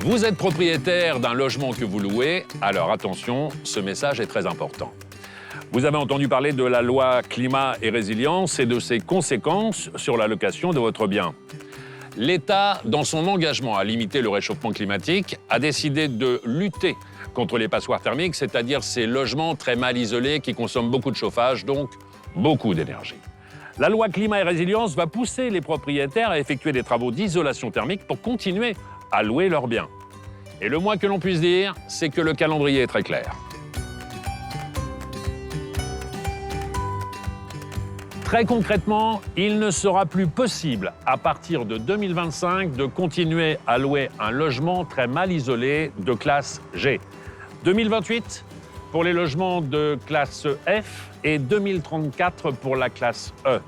Vous êtes propriétaire d'un logement que vous louez, alors attention, ce message est très important. Vous avez entendu parler de la loi climat et résilience et de ses conséquences sur la location de votre bien. L'État, dans son engagement à limiter le réchauffement climatique, a décidé de lutter contre les passoires thermiques, c'est-à-dire ces logements très mal isolés qui consomment beaucoup de chauffage, donc beaucoup d'énergie. La loi climat et résilience va pousser les propriétaires à effectuer des travaux d'isolation thermique pour continuer à louer leurs biens. Et le moins que l'on puisse dire, c'est que le calendrier est très clair. Très concrètement, il ne sera plus possible, à partir de 2025, de continuer à louer un logement très mal isolé de classe G. 2028 pour les logements de classe F et 2034 pour la classe E.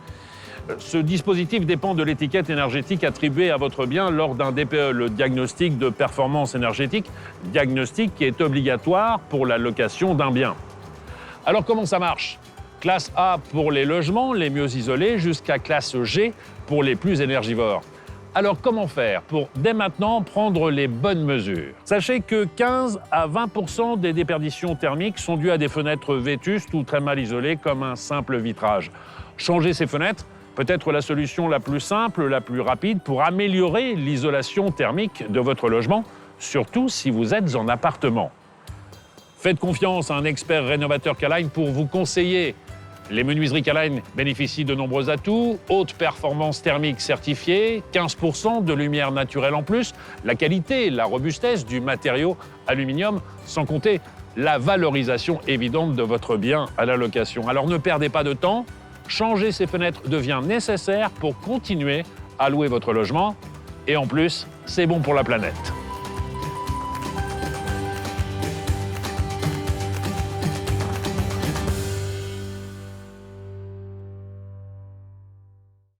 Ce dispositif dépend de l'étiquette énergétique attribuée à votre bien lors d'un DPE, le diagnostic de performance énergétique, diagnostic qui est obligatoire pour la location d'un bien. Alors comment ça marche ? Classe A pour les logements les mieux isolés jusqu'à classe G pour les plus énergivores. Alors comment faire pour, dès maintenant, prendre les bonnes mesures ? Sachez que 15 à 20% des déperditions thermiques sont dues à des fenêtres vétustes ou très mal isolées comme un simple vitrage. Changer ces fenêtres peut être la solution la plus simple, la plus rapide pour améliorer l'isolation thermique de votre logement, surtout si vous êtes en appartement. Faites confiance à un expert rénovateur K-Line pour vous conseiller. Les menuiseries K-Line bénéficient de nombreux atouts, haute performance thermique certifiée, 15% de lumière naturelle en plus, la qualité, la robustesse du matériau aluminium, sans compter la valorisation évidente de votre bien à la location. Alors ne perdez pas de temps, changer ces fenêtres devient nécessaire pour continuer à louer votre logement et en plus, c'est bon pour la planète.